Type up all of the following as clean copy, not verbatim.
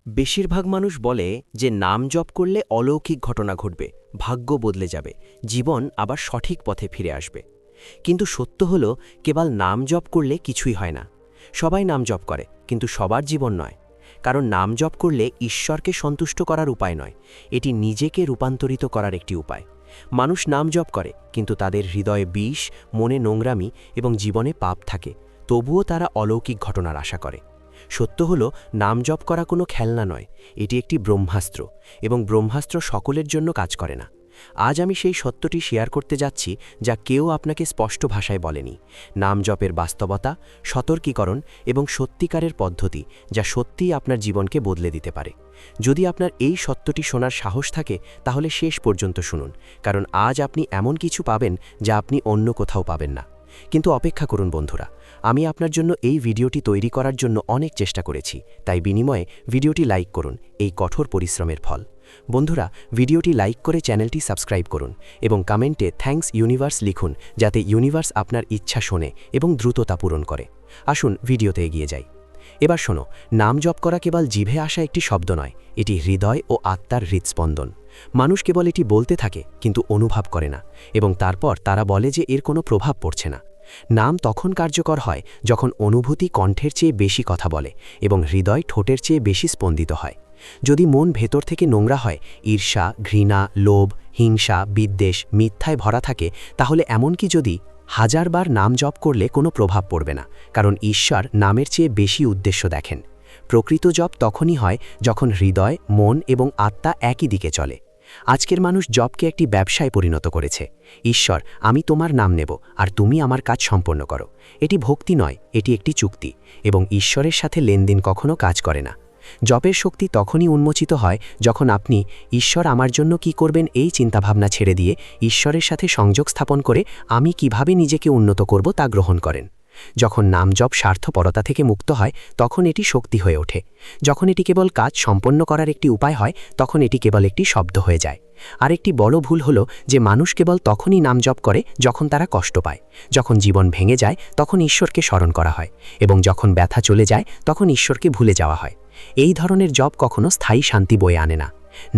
বেশিরভাগ মানুষ বলে যে নাম জপ করলে অলৌকিক ঘটনা ঘটবে, ভাগ্য বদলে যাবে, জীবন আবার সঠিক পথে ফিরে আসবে। কিন্তু সত্য হলো, কেবল নাম জপ করলে কিছুই হয় না। সবাই নাম জপ করে, কিন্তু সবার জীবন নয়। কারণ নাম জপ করলে ঈশ্বরকে সন্তুষ্ট করার উপায় নয়, এটি নিজেকে রূপান্তরিত করার একটি উপায়। মানুষ নাম জপ করে, কিন্তু তাদের হৃদয়ে বিষ, মনে নোংরামি এবং জীবনে পাপ থাকে, তবুও তারা অলৌকিক ঘটনার আশা করে। সত্য হলো, নাম জপ করা কোনো খেলনা নয়, এটি একটি ব্রহ্মাস্ত্র, এবং ব্রহ্মাস্ত্র সকলের জন্য কাজ করে না। আজ আমি সেই সত্যটি শেয়ার করতে যাচ্ছি, যা কেউ আপনাকে স্পষ্ট ভাষায় বলেনি। নাম জপের বাস্তবতা, সতর্কীকরণ এবং সত্যিকারের পদ্ধতি, যা সত্যিই আপনার জীবনকে বদলে দিতে পারে। যদি আপনার এই সত্যটি শোনার সাহস থাকে, তাহলে শেষ পর্যন্ত শুনুন, কারণ আজ আপনি এমন কিছু পাবেন যা আপনি অন্য কোথাও পাবেন না। কিন্তু অপেক্ষা করুন বন্ধুরা, আমি আপনার জন্য এই ভিডিওটি তৈরি করার জন্য অনেক চেষ্টা করেছি, তাই বিনিময়ে ভিডিওটি লাইক করুন, এই কঠোর পরিশ্রমের ফল। বন্ধুরা, ভিডিওটি লাইক করে চ্যানেলটি সাবস্ক্রাইব করুন এবং কমেন্টে থ্যাঙ্কস ইউনিভার্স লিখুন, যাতে ইউনিভার্স আপনার ইচ্ছা শোনে এবং দ্রুততা পূরণ করে। আসুন ভিডিওতে এগিয়ে যাই। এবার শোনো, নাম জপ করা কেবল জিভে আসা একটি শব্দ নয়, এটি হৃদয় ও আত্মার হৃৎস্পন্দন। মানুষ কেবল এটি বলতে থাকে, কিন্তু অনুভব করে না, এবং তারপর তারা বলে যে এর কোনো প্রভাব পড়ছে না। নাম তখন কার্যকর হয় যখন অনুভূতি কণ্ঠের চেয়ে বেশি কথা বলে এবং হৃদয় ঠোঁটের চেয়ে বেশি স্পন্দিত হয়। যদি মন ভেতর থেকে নোংরা হয়, ঈর্ষা, ঘৃণা, লোভ, হিংসা, বিদ্বেষ, মিথ্যায় ভরা থাকে, তাহলে এমনকি যদি হাজারবার নাম জপ করলে কোনো প্রভাব পড়বে না, কারণ ঈশ্বর নামের চেয়ে বেশি উদ্দেশ্য দেখেন। প্রকৃত জপ তখনই হয় যখন হৃদয়, মন এবং আত্মা একই দিকে চলে। আজকের মানুষ জপকে একটি ব্যবসায় পরিণত করেছে। ঈশ্বর, আমি তোমার নাম নেব, আর তুমি আমার কাজ সম্পন্ন করো। এটি ভক্তি নয়, এটি একটি চুক্তি, এবং ঈশ্বরের সাথে লেনদেন কখনো কাজ করে না। জপের শক্তি তখনই উন্মোচিত হয় যখন আপনি ঈশ্বর আমার জন্য কি করবেন এই চিন্তাভাবনা ছেড়ে দিয়ে ঈশ্বরের সাথে সংযোগ স্থাপন করে আমি কিভাবে নিজেকে উন্নত করব তা গ্রহণ করেন। যখন নাম জপ স্বার্থপরতা থেকে মুক্ত হয়, তখন এটি শক্তি হয়ে ওঠে। যখন এটি কেবল কাজ সম্পন্ন করার একটি উপায় হয়, তখন এটি কেবল একটি শব্দ হয়ে যায়। আরেকটি বড় ভুল হলো যে মানুষ কেবল তখনই নাম জপ করে যখন তারা কষ্ট পায়। যখন জীবন ভেঙে যায়, তখন ঈশ্বরকে স্মরণ করা হয়, এবং যখন ব্যথা চলে যায়, তখন ঈশ্বরকে ভুলে যাওয়া হয়। এই ধরনের জপ কখনো স্থায়ী শান্তি বয়ে আনে না।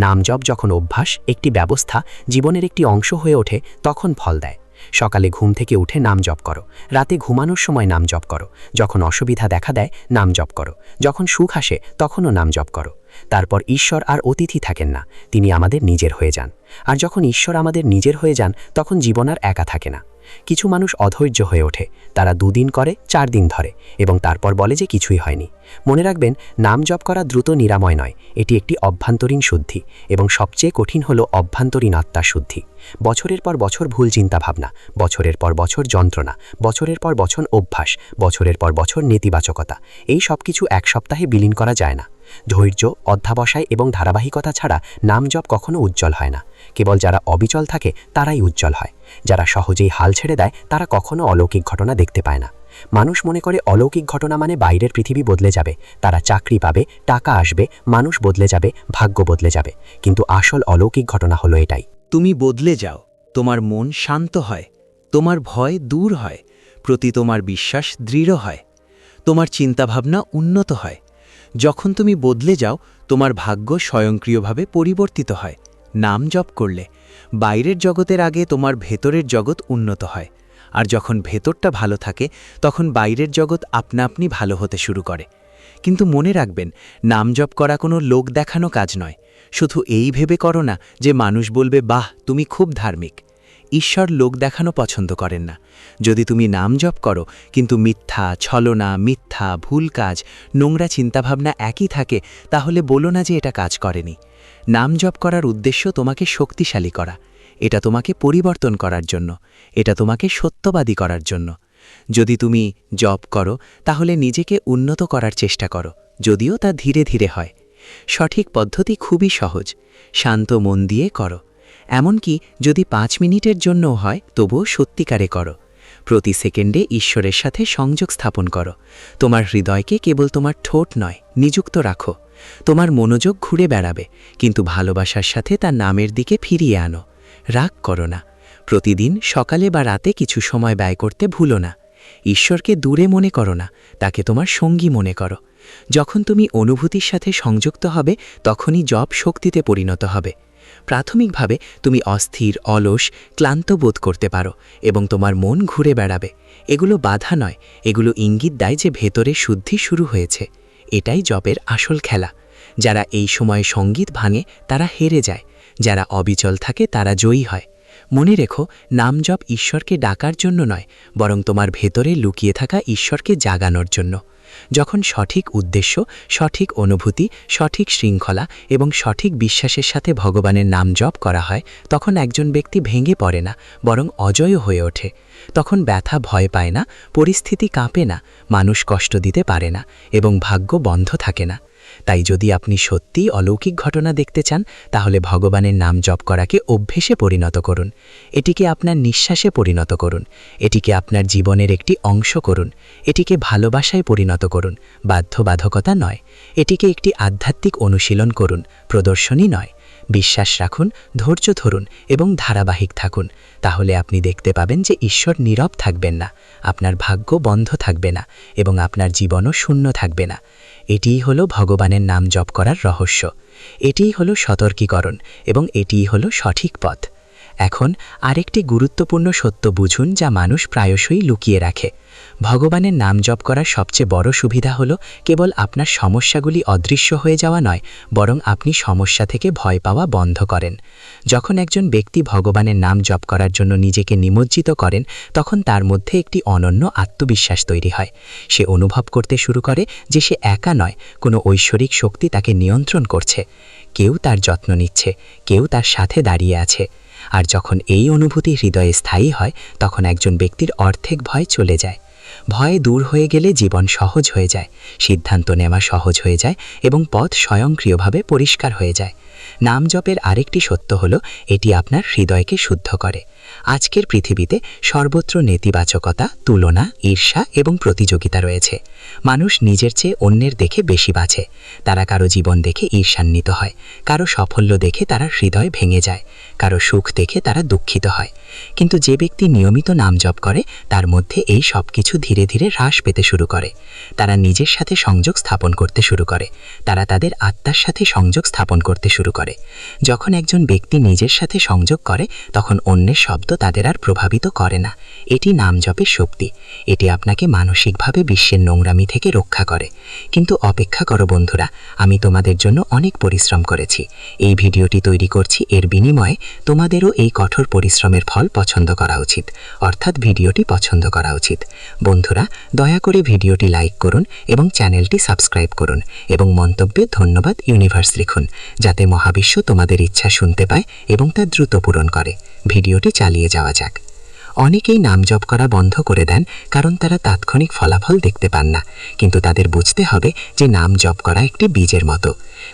নাম জপ যখন অভ্যাস, একটি ব্যবস্থা, জীবনের একটি অংশ হয়ে ওঠে, তখন ফল দেয়। সকালে ঘুম থেকে উঠে নাম জপ করো, রাতে ঘুমানোর সময় নাম জপ করো, যখন অসুবিধা দেখা দেয় নাম জপ করো, যখন সুখ আসে তখনও নাম জপ করো। তারপর ঈশ্বর আর অতিথি থাকেন না, তিনি আমাদের নিজের হয়ে যান। আর যখন ঈশ্বর আমাদের নিজের হয়ে যান, তখন জীবন আর একা থাকে না। কিছু মানুষ অধৈর্য হয়ে ওঠে, তারা 2 দিন করে, 4 দিন ধরে, এবং তারপর বলে যে কিছুই হয়নি। মনে রাখবেন, নাম জপ করা দ্রুত নিরাময় নয়, এটি একটি অভ্যন্তরীণ শুদ্ধি, এবং সবচেয়ে কঠিন হলো অভ্যন্তরীণ আত্মার শুদ্ধি। বছরের পর বছর ভুল চিন্তাভাবনা, বছরের পর বছর যন্ত্রণা, বছরের পর বছর অভ্যাস, বছরের পর বছর নেতিবাচকতা, এই সব কিছু এক সপ্তাহে বিলীন করা যায় না। ধৈর্য, অধ্যাবসায় এবং ধারাবাহিকতা ছাড়া নাম জপ কখনো উজ্জ্বল হয় না। কেবল যারা অবিচল থাকে তারাই উজ্জ্বল হয়। যারা সহজেই হাল ছেড়ে দেয়, তারা কখনো অলৌকিক ঘটনা দেখতে পায় না। মানুষ মনে করে অলৌকিক ঘটনা মানে বাইরের পৃথিবী বদলে যাবে, তারা চাকরি পাবে, টাকা আসবে, মানুষ বদলে যাবে, ভাগ্য বদলে যাবে। কিন্তু আসল অলৌকিক ঘটনা হলো এটাই: তুমি বদলে যাও, তোমার মন শান্ত হয়, তোমার ভয় দূর হয়, প্রতি তোমার বিশ্বাস দৃঢ় হয়, তোমার চিন্তাভাবনা উন্নত হয়। যখন তুমি বদলে যাও, তোমার ভাগ্য স্বয়ংক্রিয়ভাবে পরিবর্তিত হয়। নাম জপ করলে বাইরের জগতের আগে তোমার ভেতরের জগৎ উন্নত হয়, আর যখন ভেতরটা ভালো থাকে, তখন বাইরের জগৎ আপনা আপনি ভালো হতে শুরু করে। কিন্তু মনে রাখবেন, নাম জপ করা কোনো লোক দেখানো কাজ নয়। শুধু এই ভেবে করো না যে মানুষ বলবে, বাহ, তুমি খুব ধার্মিক। ঈশ্বর লোক দেখানো পছন্দ করেন না। যদি তুমি নাম জপ করো, কিন্তু মিথ্যা, ছলনা, মিথ্যা, ভুল কাজ, নোংরা চিন্তাভাবনা একই থাকে, তাহলে বলো না যে এটা কাজ করেনি। নাম জপ করার উদ্দেশ্য তোমাকে শক্তিশালী করা, এটা তোমাকে পরিবর্তন করার জন্য, এটা তোমাকে সত্যবাদী করার জন্য। যদি তুমি জপ করো, তাহলে নিজেকে উন্নত করার চেষ্টা করো, যদিও তা ধীরে ধীরে হয়। সঠিক পদ্ধতি খুবই সহজ, শান্ত মন দিয়ে করো। এমনকি যদি 5 মিনিটের জন্যও হয়, তবুও সত্যিকারে করো। প্রতি সেকেন্ডে ঈশ্বরের সাথে সংযোগ স্থাপন করো। তোমার হৃদয়কে কেবল তোমার ঠোঁট নয়, নিযুক্ত রাখো। তোমার মনোযোগ ঘুরে বেড়াবে, কিন্তু ভালোবাসার সাথে তার নামের দিকে ফিরিয়ে আনো। রাগ করো না। প্রতিদিন সকালে বা রাতে কিছু সময় ব্যয় করতে ভুলো না। ঈশ্বরকে দূরে মনে করো না, তাকে তোমার সঙ্গী মনে করো। যখন তুমি অনুভূতির সাথে সংযুক্ত হবে তখনই জপ শক্তিতে পরিণত হবে। প্রাথমিকভাবে তুমি অস্থির, অলস, ক্লান্ত বোধ করতে পারো এবং তোমার মন ঘুরে বেড়াবে। এগুলো বাধা নয়, এগুলো ইঙ্গিত দেয় যে ভেতরে শুদ্ধি শুরু হয়েছে। এটাই জপের আসল খেলা। যারা এই সময়ে সঙ্গীত ভাঙে তারা হেরে যায়, যারা অবিচল থাকে তারা জয়ী হয়। মনে রেখো, নাম জপ ঈশ্বরকে ডাকার জন্য নয়, বরং তোমার ভেতরে লুকিয়ে থাকা ঈশ্বরকে জাগানোর জন্য। যখন সঠিক উদ্দেশ্য, সঠিক অনুভূতি, সঠিক শৃঙ্খলা এবং সঠিক বিশ্বাসের সাথে ভগবানের নাম জপ করা হয়, তখন একজন ব্যক্তি ভেঙে পড়ে না, বরং অজয় হয়ে ওঠে। তখন ব্যথা ভয় পায় না, পরিস্থিতি কাঁপে না, মানুষ কষ্ট দিতে পারে না এবং ভাগ্য বন্ধ থাকে না। তাই যদি আপনি সত্যিই অলৌকিক ঘটনা দেখতে চান, তাহলে ভগবানের নাম জপ করাকে অভ্যেসে পরিণত করুন। এটিকে আপনার নিঃশ্বাসে পরিণত করুন, এটিকে আপনার জীবনের একটি অংশ করুন, এটিকে ভালোবাসায় পরিণত করুন, বাধ্যবাধকতা নয়। এটিকে একটি আধ্যাত্মিক অনুশীলন করুন, প্রদর্শনী নয়। বিশ্বাস রাখুন, ধৈর্য ধরুন এবং ধারাবাহিক থাকুন। তাহলে আপনি দেখতে পাবেন যে ঈশ্বর নীরব থাকবেন না, আপনার ভাগ্য বন্ধ থাকবে না এবং আপনার জীবনও শূন্য থাকবে না। এটিই হলো ভগবানের নাম জপ করার রহস্য। এটিই হলো সতর্কীকরণ এবং এটিই হলো সঠিক পথ। এখন আরেকটি গুরুত্বপূর্ণ সত্য বুঝুন, যা মানুষ প্রায়শই লুকিয়ে রাখে। ভগবানের নাম জপ করার সবচেয়ে বড় সুবিধা হলো কেবল আপনার সমস্যাগুলি অদৃশ্য হয়ে যাওয়া নয়, বরং আপনি সমস্যা থেকে ভয় পাওয়া বন্ধ করেন। যখন একজন ব্যক্তি ভগবানের নাম জপ করার জন্য নিজেকে নিমজ্জিত করেন, তখন তার মধ্যে একটি অনন্য আত্মবিশ্বাস তৈরি হয়। সে অনুভব করতে শুরু করে যে সে একা নয়, কোনো ঐশ্বরিক শক্তি তাকে নিয়ন্ত্রণ করছে। কেউ তার যত্ন নিচ্ছে, কেউ তার সাথে দাঁড়িয়ে আছে। আর যখন এই অনুভূতি হৃদয়ে স্থায়ী হয়, তখন একজন ব্যক্তির অর্ধেক ভয় চলে যায়। ভয় দূর হয়ে গেলে জীবন সহজ হয়ে যায়, সিদ্ধান্ত নেওয়া সহজ হয়ে যায় এবং পথ স্বয়ংক্রিয়ভাবে পরিষ্কার হয়ে যায়। নাম জপের আরেকটি সত্য হলো, এটি আপনার হৃদয়কে শুদ্ধ করে। আজকের পৃথিবীতে সর্বত্র নেতিবাচকতা, তুলনা, ঈর্ষা এবং প্রতিযোগিতা রয়েছে। মানুষ নিজের চেয়ে অন্যের দেখে বেশি বাঁচে। তারা কারো জীবন দেখে ঈর্ষান্বিত হয়, কারো সাফল্য দেখে তারা হৃদয় ভেঙে যায়, কারো সুখ দেখে তারা দুঃখিত হয়। কিন্তু যে ব্যক্তি নিয়মিত নাম জপ করে, তার মধ্যে এই সব কিছু ধীরে ধীরে হ্রাস পেতে শুরু করে। তারা নিজের সাথে সংযোগ স্থাপন করতে শুরু করে, তারা তাদের আত্মার সাথে সংযোগ স্থাপন করতে শুরু করে। যখন একজন ব্যক্তি নিজের সাথে সংযোগ করে, তখন অন্যের শব্দ তাদের আর প্রভাবিত করে না। এটি নাম জপের শক্তি। এটি আপনাকে মানসিকভাবে বিশ্বের নোংরামি থেকে রক্ষা করে। কিন্তু অপেক্ষা করো বন্ধুরা, আমি তোমাদের জন্য অনেক পরিশ্রম করেছি। এই ভিডিওটি তৈরি করছি, এর বিনিময়ে তোমাদেরও এই কঠোর পরিশ্রমের ফল পছন্দ করা উচিত, অর্থাৎ ভিডিওটি পছন্দ করা উচিত। বন্ধুরা, দয়া করে ভিডিওটি লাইক করুন এবং চ্যানেলটি সাবস্ক্রাইব করুন এবং মন্তব্যে ধন্যবাদ ইউনিভার্স লিখুন, যাতে মহাবিশ্ব তোমাদের ইচ্ছা শুনতে পায় এবং তা দ্রুত পূরণ করে। ভিডিওটি চালিয়ে যাওয়া যাক। অনেকেই নাম জপ করা বন্ধ করে দেন কারণ তারা তাৎক্ষণিক ফলাফল দেখতে পান না। কিন্তু তাদের বুঝতে হবে যে নাম জপ করা একটি বীজের মতো।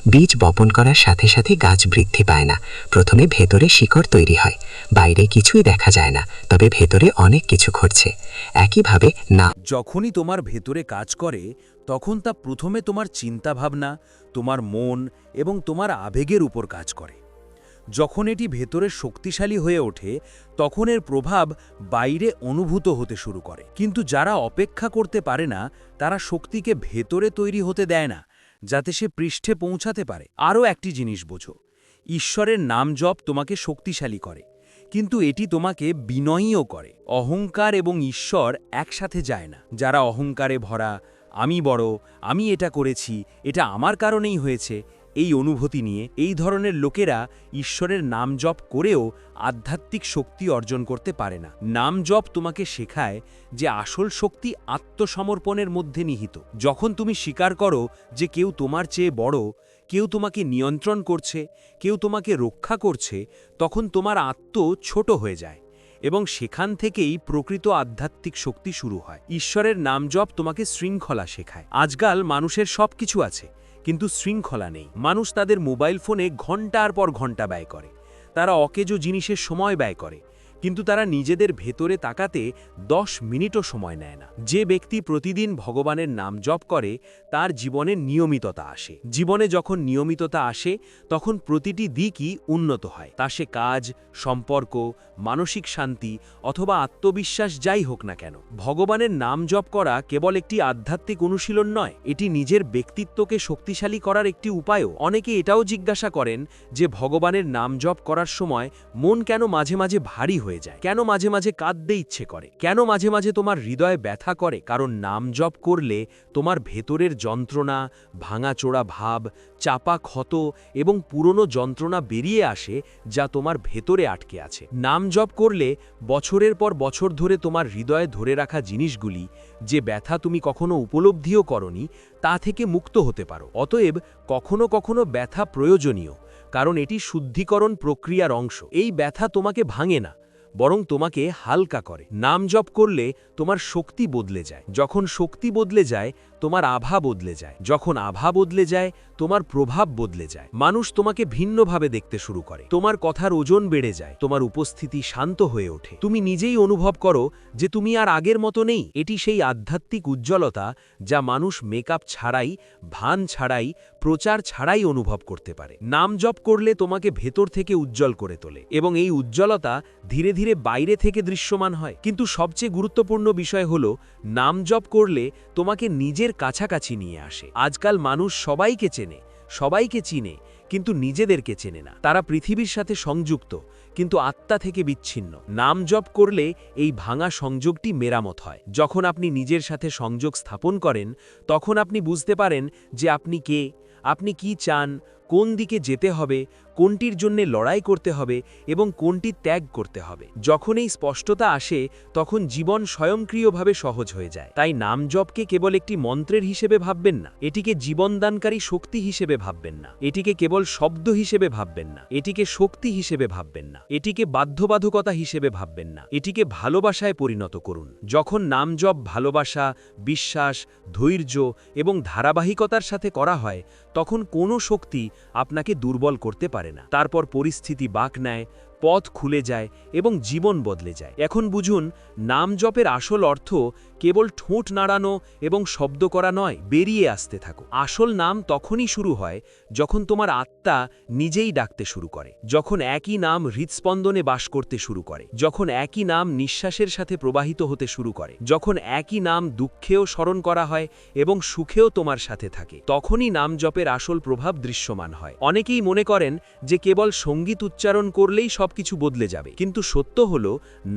বীজ বপন করার সাথে সাথে গাছ বৃদ্ধি পায় না। প্রথমে ভেতরে শিকড় তৈরি হয়, বাইরে কিছুই দেখা যায় না, তবে ভেতরে অনেক কিছু ঘটছে। একইভাবে না যখনই তোমার ভেতরে কাজ করে, তখন তা প্রথমে তোমার চিন্তাভাবনা, তোমার মন এবং তোমার আবেগের উপর কাজ করে। যখন এটি ভেতরে শক্তিশালী হয়ে ওঠে, তখন এর প্রভাব বাইরে অনুভূত হতে শুরু করে। কিন্তু যারা অপেক্ষা করতে পারে না, তারা শক্তিকে ভেতরে তৈরি হতে দেয় না, যাতে সে পৃষ্ঠে পৌঁছাতে পারে। আরও একটি জিনিস বোঝো, ঈশ্বরের নাম জপ তোমাকে শক্তিশালী করে, কিন্তু এটি তোমাকে বিনয়ীও করে। অহংকার এবং ঈশ্বর একসাথে যায় না। যারা অহংকারে ভরা, আমি বড়, আমি এটা করেছি, এটা আমার কারণেই হয়েছে, এই অনুভূতি নিয়ে এই ধরনের লোকেরা ঈশ্বরের নাম জপ করেও আধ্যাত্মিক শক্তি অর্জন করতে পারে না। নাম জপ তোমাকে শেখায় যে আসল শক্তি আত্মসমর্পণের মধ্যে নিহিত। যখন তুমি স্বীকার করো যে কেউ তোমার চেয়ে বড়, কেউ তোমাকে নিয়ন্ত্রণ করছে, কেউ তোমাকে রক্ষা করছে, তখন তোমার আত্ম ছোট হয়ে যায় এবং সেখান থেকেই প্রকৃত আধ্যাত্মিক শক্তি শুরু হয়। ঈশ্বরের নাম জপ তোমাকে শৃঙ্খলা শেখায়। আজকাল মানুষের সব কিছু আছে, কিন্তু শৃঙ্খলা নেই। মানুষ তাদের মোবাইল ফোনে ঘন্টার পর ঘন্টা ব্যয় করে, তারা অকেজো জিনিসের সময় ব্যয় করে, কিন্তু তারা নিজেদের ভেতরে তাকাতে 10 মিনিটও সময় নেয় না। যে ব্যক্তি প্রতিদিন ভগবানের নাম জপ করে তার জীবনে নিয়মিততা আসে। জীবনে যখন নিয়মিততা আসে তখন প্রতিটি দিকই উন্নত হয়। তা সে কাজ, সম্পর্ক, মানসিক শান্তি অথবা আত্মবিশ্বাস যাই হোক না কেন। ভগবানের নাম জপ করা কেবল একটি আধ্যাত্মিক অনুশীলন নয়, এটি নিজের ব্যক্তিত্বকে শক্তিশালী করার একটি উপায়ও। অনেকে এটাও জিজ্ঞাসা করেন যে ভগবানের নাম জপ করার সময় মন কেন মাঝে মাঝে ভারী হয়ে যায়, কেন মাঝে মাঝে কাঁদতে ইচ্ছে করে, কেন মাঝে মাঝে তোমার হৃদয়ে ব্যথা করে। কারণ নাম জপ করলে তোমার ভেতরের যন্ত্রণা, ভাঙাচোরা ভাব, চাপা ক্ষত এবং পুরনো যন্ত্রণা বেরিয়ে আসে যা তোমার ভেতরে আটকে আছে। নাম জপ করলে বছরের পর বছর ধরে তোমার হৃদয়ে ধরে রাখা জিনিসগুলি, যে ব্যথা তুমি কখনো উপলব্ধিও করনি, তা থেকে মুক্ত হতে পারো। অতএব কখনো কখনো ব্যথা প্রয়োজনীয়, কারণ এটি শুদ্ধিকরণ প্রক্রিয়ার অংশ। এই ব্যথা তোমাকে ভাঙে না, বরং তোমাকে হালকা করে। নাম জপ করলে তোমার শক্তি বদলে যায়। যখন শক্তি বদলে যায় তোমার আভা বদলে যায়। যখন আভা বদলে যায় তোমার প্রভাব বদলে যায়। মানুষ তোমাকে ভিন্নভাবে দেখতে শুরু করে, তোমার কথার ওজন বেড়ে যায়, তোমার উপস্থিতি শান্ত হয়ে ওঠে। তুমি নিজেই অনুভব করো যে তুমি আর আগের মতো নেই। এটি সেই আধ্যাত্মিক উজ্জ্বলতা যা মানুষ মেকআপ ছাড়াই, ভান ছাড়াই, প্রচার ছাড়াই অনুভব করতে পারে। নাম জপ করলে তোমাকে ভেতর থেকে উজ্জ্বল করে তোলে এবং এই উজ্জ্বলতা ধীরে ধীরে বাইরে থেকে দৃশ্যমান হয়। কিন্তু সবচেয়ে গুরুত্বপূর্ণ বিষয় হলো নাম জপ করলে তোমাকে নিজের কাছাকাছি নিয়ে আসে। আজকাল মানুষ সবাইকে চেনে, সবাইকে চিনে, কিন্তু নিজেদেরকে চেনে না। তারা পৃথিবীর সাথে সংযুক্ত কিন্তু আত্মা থেকে বিচ্ছিন্ন। নাম জপ করলে এই ভাঙা সংযোগটি মেরামত হয়। যখন আপনি নিজের সাথে সংযোগ স্থাপন করেন তখন আপনি বুঝতে পারেন যে আপনি কে, আপনি কি চান, কোন দিকে যেতে হবে, কোনটির জন্য লড়াই করতে হবে এবং কোনটি ত্যাগ করতে হবে। যখন এই স্পষ্টতা আসে তখন জীবন স্বয়ংক্রিয়ভাবে সহজ হয়ে যায়। তাই নাম জপকে কেবল একটি মন্ত্রের হিসেবে ভাববেন না, এটিকে জীবনদানকারী শক্তি হিসেবে ভাববেন না, এটিকে কেবল শব্দ হিসেবে ভাববেন না, এটিকে শক্তি হিসেবে ভাববেন না, এটিকে বাধ্যবাধকতা হিসেবে ভাববেন না, এটিকে ভালোবাসায় পরিণত করুন। যখন নাম জপ ভালোবাসা, বিশ্বাস, ধৈর্য এবং ধারাবাহিকতার সাথে করা হয় তখন কোনো শক্তি আপনাকে দুর্বল করতে পারে না। তারপর পরিস্থিতি বাঁক নেয়, পথ খুলে যায় এবং জীবন বদলে যায়। এখন বুঝুন, নাম জপের আসল অর্থ কেবল ঠোঁট নাড়ানো এবং শব্দ করা নয়, বেরিয়ে আসতে থাকো। আসল নাম তখনই শুরু হয় যখন তোমার আত্মা নিজেই ডাকতে শুরু করে, যখন একই নাম হৃৎস্পন্দনে বাস করতে শুরু করে, যখন একই নাম নিঃশ্বাসের সাথে প্রবাহিত হতে শুরু করে, যখন একই নাম দুঃখেও স্মরণ করা হয় এবং সুখেও তোমার সাথে থাকে, তখনই নাম জপের আসল প্রভাব দৃশ্যমান হয়। অনেকেই মনে করেন যে কেবল সঙ্গীত উচ্চারণ করলেই সবকিছু বদলে যাবে, কিন্তু সত্য হলো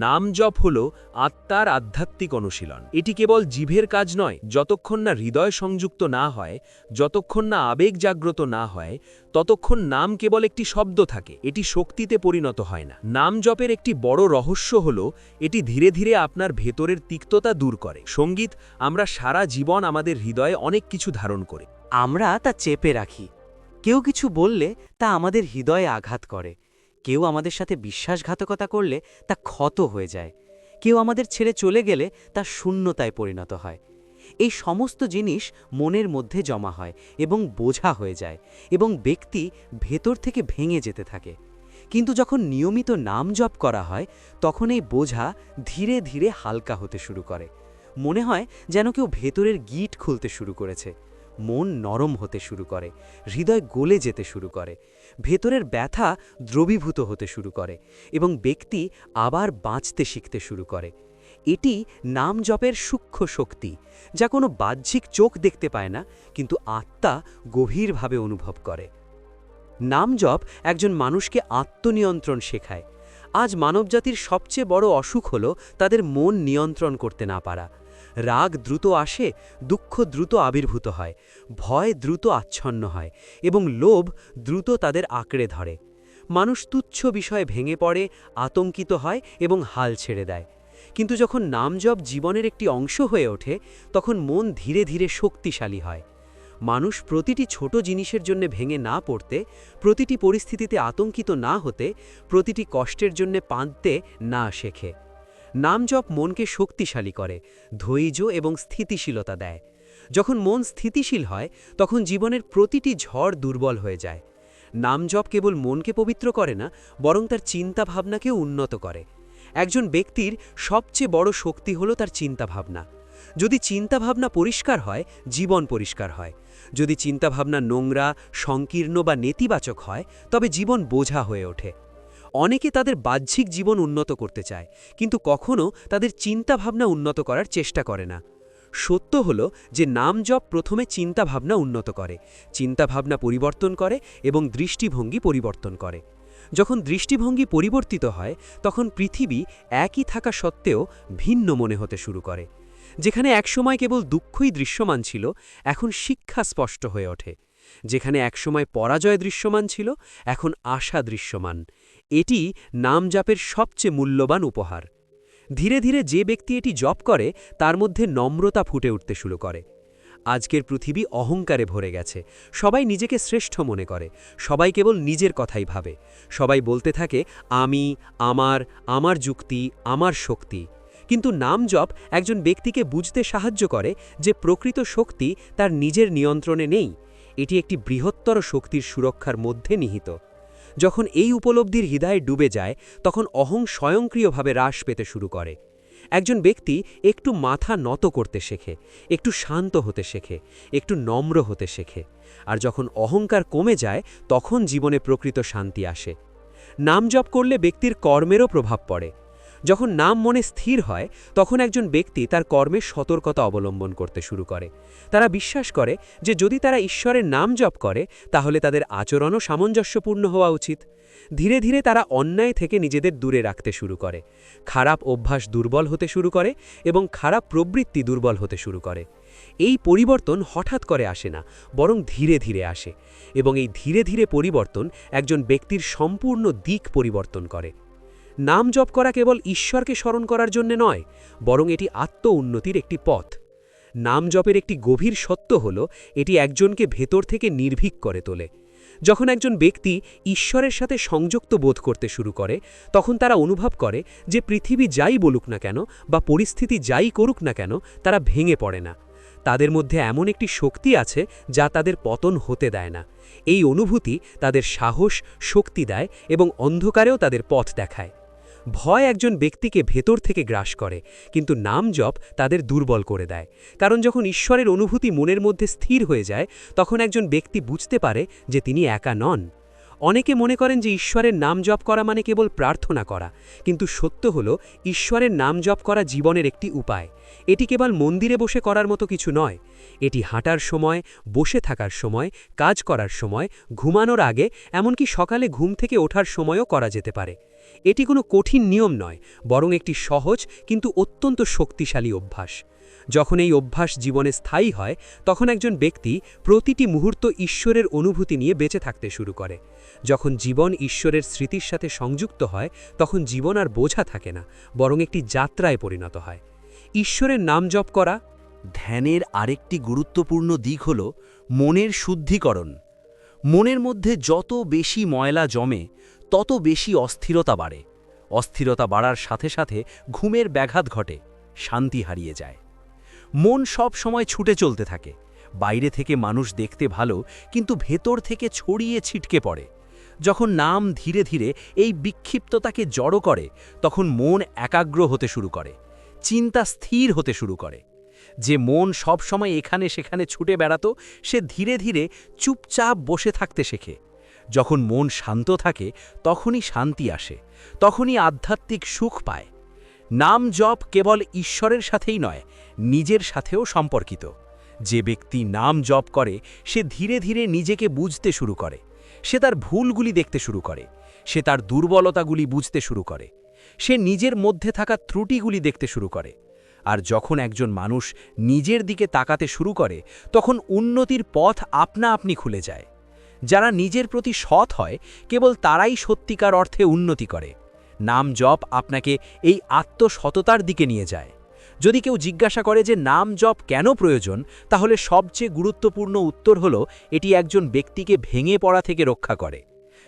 নাম জপ হলো আত্মার আধ্যাত্মিক অনুশীলন। এটি কেবল জিভের কাজ নয়। যতক্ষণ না হৃদয় সংযুক্ত না হয়, যতক্ষণ না আবেগ জাগ্রত না হয়, ততক্ষণ নাম কেবল একটি শব্দ থাকে, এটি শক্তিতে পরিণত হয় না। নাম জপের একটি বড় রহস্য হলো এটি ধীরে ধীরে আপনার ভেতরের তিক্ততা দূর করে। সঙ্গীত, আমরা সারা জীবন আমাদের হৃদয়ে অনেক কিছু ধারণ করি, আমরা তা চেপে রাখি। কেউ কিছু বললে তা আমাদের হৃদয়ে আঘাত করে, কেউ আমাদের সাথে বিশ্বাসঘাতকতা করলে তা ক্ষত হয়ে যায়, কেউ আমাদের ছেড়ে চলে গেলে তা শূন্যতায় পরিণত হয়। এই সমস্ত জিনিস মনের মধ্যে জমা হয় এবং বোঝা হয়ে যায় এবং ব্যক্তি ভেতর থেকে ভেঙে যেতে থাকে। কিন্তু যখন নিয়মিত নাম জপ করা হয় তখন এই বোঝা ধীরে ধীরে হালকা হতে শুরু করে। মনে হয় যেন কেউ ভেতরের গিট খুলতে শুরু করেছে। মন নরম হতে শুরু করে, হৃদয় গলে যেতে শুরু করে, ভেতরের ব্যথা দ্রবীভূত হতে শুরু করে এবং ব্যক্তি আবার বাঁচতে শিখতে শুরু করে। এটি নাম জপের সূক্ষ্ম শক্তি, যা কোনো বাহ্যিক চোখ দেখতে পায় না, কিন্তু আত্মা গভীরভাবে অনুভব করে। নাম জপ একজন মানুষকে আত্মনিয়ন্ত্রণ শেখায়। আজ মানবজাতির সবচেয়ে বড় অসুখ হল তাদের মন নিয়ন্ত্রণ করতে না পারা। রাগ দ্রুত আসে, দুঃখ দ্রুত আবির্ভূত হয়, ভয় দ্রুত আচ্ছন্ন হয় এবং লোভ দ্রুত তাদের আঁকড়ে ধরে। মানুষ তুচ্ছ বিষয়ে ভেঙে পড়ে, আতঙ্কিত হয় এবং হাল ছেড়ে দেয়। কিন্তু যখন নাম জপ জীবনের একটি অংশ হয়ে ওঠে তখন মন ধীরে ধীরে শক্তিশালী হয়। মানুষ প্রতিটি ছোট জিনিসের জন্য ভেঙে না পড়তে, প্রতিটি পরিস্থিতিতে আতঙ্কিত না হতে, প্রতিটি কষ্টের জন্য কাঁদতে না শেখে। নাম জপ মনকে শক্তিশালী করে, ধৈর্য এবং স্থিতিশীলতা দেয়। যখন মন স্থিতিশীল হয় তখন জীবনের প্রতিটি ঝড় দুর্বল হয়ে যায়। নাম জপ কেবল মনকে পবিত্র করে না, বরং তার চিন্তা ভাবনাকেও উন্নত করে। একজন ব্যক্তির সবচেয়ে বড় শক্তি হলো তার চিন্তাভাবনা। যদি চিন্তাভাবনা পরিষ্কার হয়, জীবন পরিষ্কার হয়। যদি চিন্তাভাবনা নোংরা, সংকীর্ণ বা নেতিবাচক হয়, তবে জীবন বোঝা হয়ে ওঠে। অনেকে তাদের বাহ্যিক জীবন উন্নত করতে চায়, কিন্তু কখনো তাদের চিন্তাভাবনা উন্নত করার চেষ্টা করে না। সত্য হলো যে নাম জপ প্রথমে চিন্তাভাবনা উন্নত করে, চিন্তাভাবনা পরিবর্তন করে এবং দৃষ্টিভঙ্গি পরিবর্তন করে। যখন দৃষ্টিভঙ্গি পরিবর্তিত হয়, তখন পৃথিবী একই থাকা সত্ত্বেও ভিন্ন মনে হতে শুরু করে। যেখানে একসময় কেবল দুঃখই দৃশ্যমান ছিল, এখন শিক্ষা স্পষ্ট হয়ে ওঠে। যেখানে একসময় পরাজয় দৃশ্যমান ছিল, এখন আশা দৃশ্যমান। এটি নাম জপের সবচেয়ে মূল্যবান উপহার। ধীরে ধীরে যে ব্যক্তি এটি জপ করে, তার মধ্যে নম্রতা ফুটে উঠতে শুরু করে। আজকের পৃথিবী অহংকারে ভরে গেছে। সবাই নিজেকে শ্রেষ্ঠ মনে করে, সবাই কেবল নিজের কথাই ভাবে। সবাই বলতে থাকে আমি, আমার যুক্তি, আমার শক্তি। কিন্তু নাম জপ একজন ব্যক্তিকে বুঝতে সাহায্য করে যে প্রকৃত শক্তি তার নিজের নিয়ন্ত্রণে নেই, এটি একটি বৃহত্তর শক্তির সুরক্ষার মধ্যে নিহিত। যখন এই উপলব্ধির হৃদয়ে ডুবে যায়, তখন অহং স্বয়ংক্রিয়ভাবে হ্রাস পেতে শুরু করে। একজন ব্যক্তি একটু মাথা নত করতে শেখে, একটু শান্ত হতে শেখে, একটু নম্র হতে শেখে। আর যখন অহংকার কমে যায়, তখন জীবনে প্রকৃত শান্তি আসে। নাম জপ করলে ব্যক্তির কর্মেরও প্রভাব পড়ে। যখন নাম মনে স্থির হয়, তখন একজন ব্যক্তি তার কর্মে সতর্কতা অবলম্বন করতে শুরু করে। তারা বিশ্বাস করে যে যদি তারা ঈশ্বরের নাম জপ করে, তাহলে তাদের আচরণও সামঞ্জস্যপূর্ণ হওয়া উচিত। ধীরে ধীরে তারা অন্যায় থেকে নিজেদের দূরে রাখতে শুরু করে। খারাপ অভ্যাস দুর্বল হতে শুরু করে এবং খারাপ প্রবৃত্তি দুর্বল হতে শুরু করে। এই পরিবর্তন হঠাৎ করে আসে না, বরং ধীরে ধীরে আসে। এবং এই ধীরে ধীরে পরিবর্তন একজন ব্যক্তির সম্পূর্ণ দিক পরিবর্তন করে। নাম জপ করা কেবল ঈশ্বরকে স্মরণ করার জন্য নয়, বরং এটি আত্ম-উন্নতির একটি পথ। নাম জপের একটি গভীর সত্য হল, এটি একজনকে ভেতর থেকে নির্ভীক করে তোলে। যখন একজন ব্যক্তি ঈশ্বরের সাথে সংযুক্ত বোধ করতে শুরু করে, তখন তারা অনুভব করে যে পৃথিবী যাই বলুক না কেন বা পরিস্থিতি যাই করুক না কেন, তারা ভেঙে পড়ে না। তাদের মধ্যে এমন একটি শক্তি আছে যা তাদের পতন হতে দেয় না। এই অনুভূতি তাদের সাহস, শক্তি দেয় এবং অন্ধকারেও তাদের পথ দেখায়। ভয় একজন ব্যক্তিকে ভেতর থেকে গ্রাস করে, কিন্তু নাম জপ তাদের দুর্বল করে দেয়। কারণ যখন ঈশ্বরের অনুভূতি মনের মধ্যে স্থির হয়ে যায়, তখন একজন ব্যক্তি বুঝতে পারে যে তিনি একা নন। অনেকে মনে করেন যে ঈশ্বরের নাম জপ করা মানে কেবল প্রার্থনা করা, কিন্তু সত্য হলো ঈশ্বরের নাম জপ করা জীবনের একটি উপায়। এটি কেবল মন্দিরে বসে করার মতো কিছু নয়। এটি হাঁটার সময়, বসে থাকার সময়, কাজ করার সময়, ঘুমানোর আগে, এমনকি সকালে ঘুম থেকে ওঠার সময়ও করা যেতে পারে। এটি কোনো কঠিন নিয়ম নয়, বরং একটি সহজ কিন্তু অত্যন্ত শক্তিশালী অভ্যাস। যখন এই অভ্যাস জীবনে স্থায়ী হয়, তখন একজন ব্যক্তি প্রতিটি মুহূর্ত ঈশ্বরের অনুভূতি নিয়ে বেঁচে থাকতে শুরু করে। যখন জীবন ঈশ্বরের স্মৃতির সাথে সংযুক্ত হয়, তখন জীবন আর বোঝা থাকে না, বরং একটি যাত্রায় পরিণত হয়। ঈশ্বরের নাম জপ করা। ধ্যানের আরেকটি গুরুত্বপূর্ণ দিক হল মনের শুদ্ধিকরণ। মনের মধ্যে যত বেশি ময়লা জমে, তত বেশি অস্থিরতা বাড়ে। অস্থিরতা বাড়ার সাথে সাথে ঘুমের ব্যাঘাত ঘটে, শান্তি হারিয়ে যায়। মন সব সময় ছুটে চলতে থাকে। বাইরে থেকে মানুষ দেখতে ভালো, কিন্তু ভেতর থেকে ছড়িয়ে ছিটকে পড়ে। যখন নাম ধীরে ধীরে এই বিক্ষিপ্ততাকে জড়ো করে, তখন মন একাগ্র হতে শুরু করে, চিন্তা স্থির হতে শুরু করে। যে মন সব সময় এখানে সেখানে ছুটে বেড়াতো, সে ধীরে ধীরে চুপচাপ বসে থাকতে শেখে। যখন মন শান্ত থাকে, তখনই শান্তি আসে, তখনই আধ্যাত্মিক সুখ পায়। নাম জপ কেবল ঈশ্বরের সাথেই নয়, নিজের সাথেও সম্পর্কিত। যে ব্যক্তি নাম জপ করে, সে ধীরে ধীরে নিজেকে বুঝতে শুরু করে। সে তার ভুলগুলি দেখতে শুরু করে, সে তার দুর্বলতাগুলি বুঝতে শুরু করে, সে নিজের মধ্যে থাকা ত্রুটিগুলি দেখতে শুরু করে। আর যখন একজন মানুষ নিজের দিকে তাকাতে শুরু করে, তখন উন্নতির পথ আপনা আপনি খুলে যায়। যারা নিজের প্রতি সৎ হয়, কেবল তারাই সত্যিকার অর্থে উন্নতি করে। নাম জপ আপনাকে এই আত্মসততার দিকে নিয়ে যায়। যদি কেউ জিজ্ঞাসা করে যে নাম জপ কেন প্রয়োজন, তাহলে সবচেয়ে গুরুত্বপূর্ণ উত্তর হলো, এটি একজন ব্যক্তিকে ভেঙে পড়া থেকে রক্ষা করে।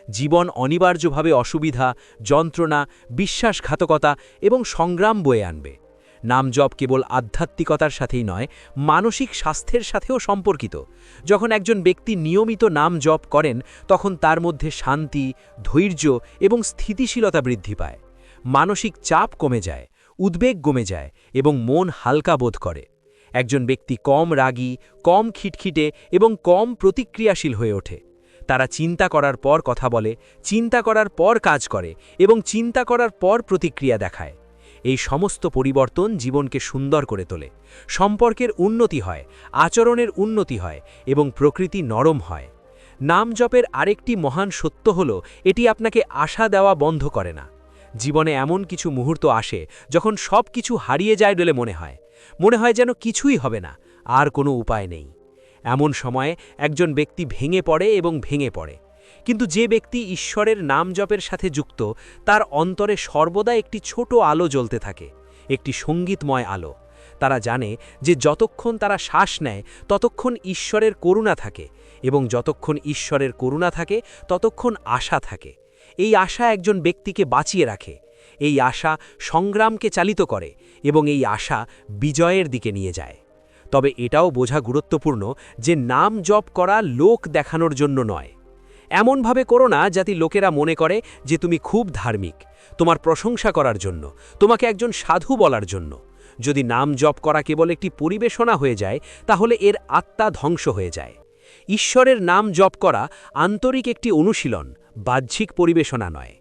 জীবন অনিবার্যভাবে অসুবিধা, যন্ত্রণা, বিশ্বাসঘাতকতা এবং সংগ্রাম বয়ে আনবে। নাম জপ কেবল আধ্যাত্মিকতার সাথেই নয়, মানসিক স্বাস্থ্যের সাথেও সম্পর্কিত। যখন একজন ব্যক্তি নিয়মিত নাম জপ করেন, তখন তার মধ্যে শান্তি, ধৈর্য এবং স্থিতিশীলতা বৃদ্ধি পায়। মানসিক চাপ কমে যায়, উদ্বেগ কমে যায় এবং মন হালকা বোধ করে। একজন ব্যক্তি কম রাগী, কম খিটখিটে এবং কম প্রতিক্রিয়াশীল হয়ে ওঠে। তারা চিন্তা করার পর কথা বলে, চিন্তা করার পর কাজ করে এবং চিন্তা করার পর প্রতিক্রিয়া দেখায়। এই সমস্ত পরিবর্তন জীবনকে সুন্দর করে তোলে। সম্পর্কের উন্নতি হয়, আচরণের উন্নতি হয় এবং প্রকৃতি নরম হয়। নাম জপের আরেকটি মহান সত্য হল এটি আপনাকে আশা দেওয়া বন্ধ করে না। জীবনে এমন কিছু মুহূর্ত আসে যখন সব কিছু হারিয়ে যায় বলে মনে হয় যেন কিছুই হবে না, আর কোনো উপায় নেই। এমন সময়ে একজন ব্যক্তি ভেঙে পড়ে এবং ভেঙে পড়ে। কিন্তু যে ব্যক্তি ঈশ্বরের নাম জপের সাথে যুক্ত, তার অন্তরে সর্বদা একটি ছোট আলো জ্বলতে থাকে, একটি সঙ্গীতময় আলো। তারা জানে যে যতক্ষণ তারা শ্বাস নেয় ততক্ষণ ঈশ্বরের করুণা থাকে, এবং যতক্ষণ ঈশ্বরের করুণা থাকে ততক্ষণ আশা থাকে। এই আশা একজন ব্যক্তিকে বাঁচিয়ে রাখে, এই আশা সংগ্রামকে চালিত করে এবং এই আশা বিজয়ের দিকে নিয়ে যায়। তবে এটাও বোঝা গুরুত্বপূর্ণ যে নাম জপ করা লোক দেখানোর জন্য নয়। এমনভাবে করো না যাতে লোকেরা মনে করে যে তুমি খুব ধার্মিক, তোমার প্রশংসা করার জন্য, তোমাকে একজন সাধু বলার জন্য। যদি নাম জপ করা কেবল একটি পরিবেশনা হয়ে যায়, তাহলে এর আত্মা ধ্বংস হয়ে যায়। ঈশ্বরের নাম জপ করা আন্তরিক একটি অনুশীলন, বাহ্যিক পরিবেশনা নয়।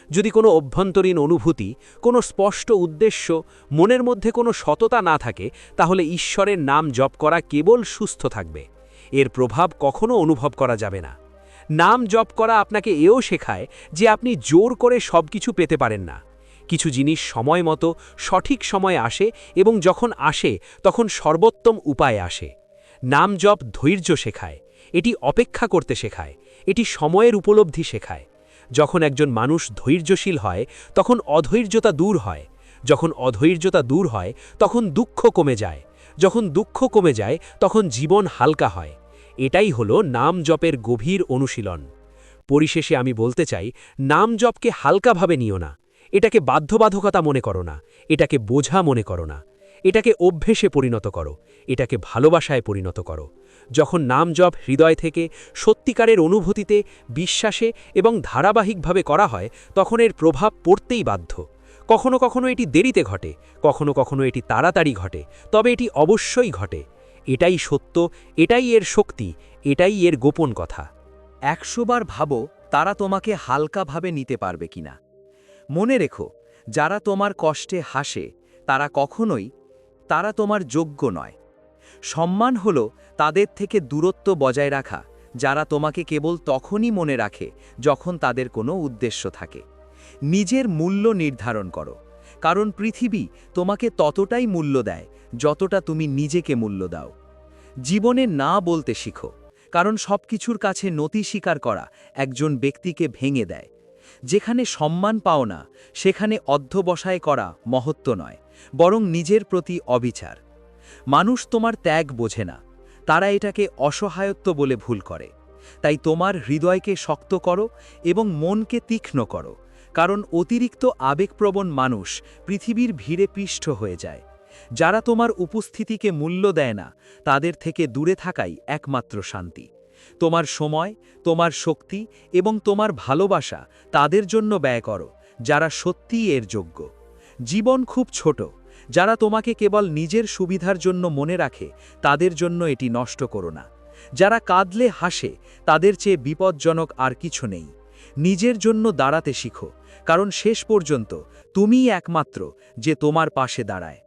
যদি কোনো অভ্যন্তরীণ অনুভূতি, কোনো স্পষ্ট উদ্দেশ্য, মনের মধ্যে কোনো সততা না থাকে, তাহলে ঈশ্বরের নাম জপ করা কেবল সুস্থ থাকবে, এর প্রভাব কখনো অনুভব করা যাবে না। নাম জপ করা আপনাকে এও শেখায় যে আপনি জোর করে সব কিছু পেতে পারেন না। কিছু জিনিস সময় মতো সঠিক সময়ে আসে এবং যখন আসে তখন সর্বোত্তম উপায়ে আসে। নাম জপ ধৈর্য শেখায়, এটি অপেক্ষা করতে শেখায়, এটি সময়ের উপলব্ধি শেখায়। যখন একজন মানুষ ধৈর্যশীল হয় তখন অধৈর্যতা দূর হয়, যখন অধৈর্যতা দূর হয় তখন দুঃখ কমে যায়, যখন দুঃখ কমে যায় তখন জীবন হালকা হয়। এটাই হলো নাম জপের গভীর অনুশীলন। পরিশেষে আমি বলতে চাই, নাম জপকে হালকাভাবে নিও না, এটাকে বাধ্যবাধকতা মনে করো না, এটাকে বোঝা মনে করো না, এটাকে অভ্যেসে পরিণত করো, এটাকে ভালোবাসায় পরিণত করো। যখন নাম জপ হৃদয় থেকে সত্যিকারের অনুভূতিতে, বিশ্বাসে এবং ধারাবাহিকভাবে করা হয়, তখন এর প্রভাব পড়তেই বাধ্য। কখনো কখনো এটি দেরিতে ঘটে, কখনো কখনো এটি তাড়াতাড়ি ঘটে, তবে এটি অবশ্যই ঘটে। এটাই সত্য, এটাই এর শক্তি, এটাই এর গোপন কথা। 100 বার ভাবো তারা তোমাকে হালকাভাবে নিতে পারবে কিনা। মনে রেখো, যারা তোমার কষ্টে হাসে তারা তোমার যোগ্য নয়। সম্মান হলো তাদের থেকে দূরত্ব বজায় রাখা, যারা তোমাকে কেবল তখনই মনে রাখে যখন তাদের কোনো উদ্দেশ্য থাকে। নিজের মূল্য নির্ধারণ করো, কারণ পৃথিবী তোমাকে ততটাই মূল্য দেয় যতটা তুমি নিজেকে মূল্য দাও। জীবনে না বলতে শিখো, কারণ সবকিছুর কাছে নতি স্বীকার করা একজন ব্যক্তিকে ভেঙে দেয়। যেখানে সম্মান পাও না, সেখানে অধ্যবসায় করা মহত্ব নয়, বরং নিজের প্রতি অবিচার। মানুষ তোমার ত্যাগ বোঝে না, তারা এটাকে অসহায়ত্ব বলে ভুল করে। তাই তোমার হৃদয়কে শক্ত করো এবং মনকে তীক্ষ্ণ করো, কারণ অতিরিক্ত আবেগপ্রবণ মানুষ পৃথিবীর ভিড়ে পৃষ্ঠ হয়ে যায়। যারা তোমার উপস্থিতিকে মূল্য দেয় না, তাদের থেকে দূরে থাকাই একমাত্র শান্তি। তোমার সময়, তোমার শক্তি এবং তোমার ভালোবাসা তাদের জন্য ব্যয় করো যারা সত্যিই এর যোগ্য। জীবন খুব ছোট, যারা তোমাকে কেবল নিজের সুবিধার জন্য মনে রাখে তাদের জন্য এটি নষ্ট করো না। যারা কাঁদলে হাসে, তাদের চেয়ে বিপজ্জনক আর কিছু নেই। নিজের জন্য দাঁড়াতে শিখো, কারণ শেষ পর্যন্ত তুমিই একমাত্র যে তোমার পাশে দাঁড়ায়।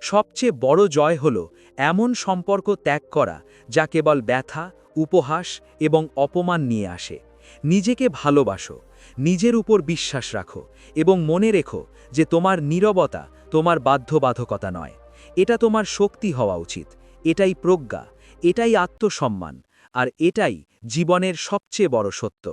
সবচেয়ে বড় জয় হলো এমন সম্পর্ক ত্যাগ করা যা কেবল ব্যথা, উপহাস এবং অপমান নিয়ে আসে। নিজেকে ভালোবাসো, নিজের উপর বিশ্বাস রাখো এবং মনে রেখো যে তোমার নীরবতা তোমার বাধ্যবাধকতা নয়। এটা তোমার শক্তি হওয়া উচিত, এটাই প্রজ্ঞা, এটাই আত্মসম্মান, আর এটাই জীবনের সবচেয়ে বড় সত্য।